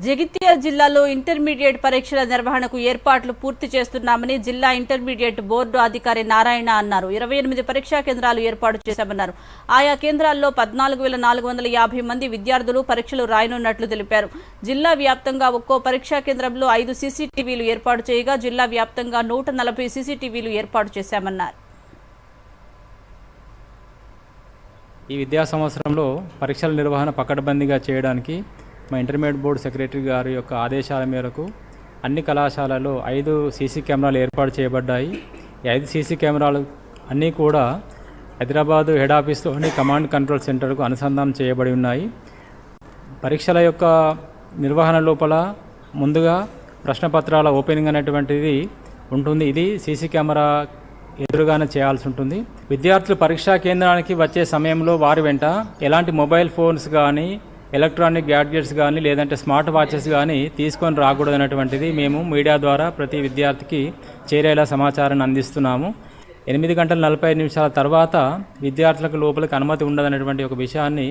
జగిత్యాల జిల్లాలో ఇంటర్మీడియట్ పరీక్షల నిర్వహణకు ఏర్పాట్లు పూర్తి చేస్తున్నామని జిల్లా ఇంటర్మీడియట్ బోర్డు అధికారి నారాయణ అన్నారు. 28 పరీక్షా కేంద్రాలు ఏర్పాటు చేశామన్నారు. ఆయా కేంద్రాల్లో 14,450 మంది విద్యార్థులు పరీక్షలు రాయనున్నట్లు తెలిపారు. జిల్లా వ్యాప్తంగా ఒక్కో పరీక్షా కేంద్రంలో 5 సీసీటీవీలు ఏర్పాటు చేయగా జిల్లా వ్యాప్తంగా 140 సీసీటీవీలు ఏర్పాటు చేశామన్నారు. ఈ విద్యా సంవత్సరంలో పరీక్షల నిర్వహణ పకడ్బందీగా చేయడానికి మా ఇంటర్మీడియట్ బోర్డు సెక్రటరీ గారి యొక్క ఆదేశాల మేరకు అన్ని కళాశాలలో 5 సీసీ కెమెరాలు ఏర్పాటు చేయబడ్డాయి. ఈ 5 సీసీ కెమెరాలు అన్నీ కూడా హైదరాబాద్ హెడ్ ఆఫీస్లోని కమాండ్ కంట్రోల్ సెంటర్కు అనుసంధానం చేయబడి ఉన్నాయి. పరీక్షల యొక్క నిర్వహణ లోపల ముందుగా ప్రశ్నపత్రాల ఓపెనింగ్ అనేటువంటిది ఉంటుంది. ఇది సీసీ కెమెరా ఎదురుగానే చేయాల్సి ఉంటుంది. విద్యార్థులు పరీక్షా కేంద్రానికి వచ్చే సమయంలో వారి వెంట ఎలాంటి మొబైల్ ఫోన్స్ కానీ, ఎలక్ట్రానిక్ గ్యాడ్జెట్స్ కానీ, లేదంటే స్మార్ట్ వాచెస్ కానీ తీసుకొని రాకూడదు అనేటువంటిది మేము మీడియా ద్వారా ప్రతి విద్యార్థికి చేరేలా సమాచారాన్ని అందిస్తున్నాము. 8 గంటల 45 నిమిషాల తర్వాత విద్యార్థులకు లోపలికి అనుమతి ఉండదనేటువంటి ఒక విషయాన్ని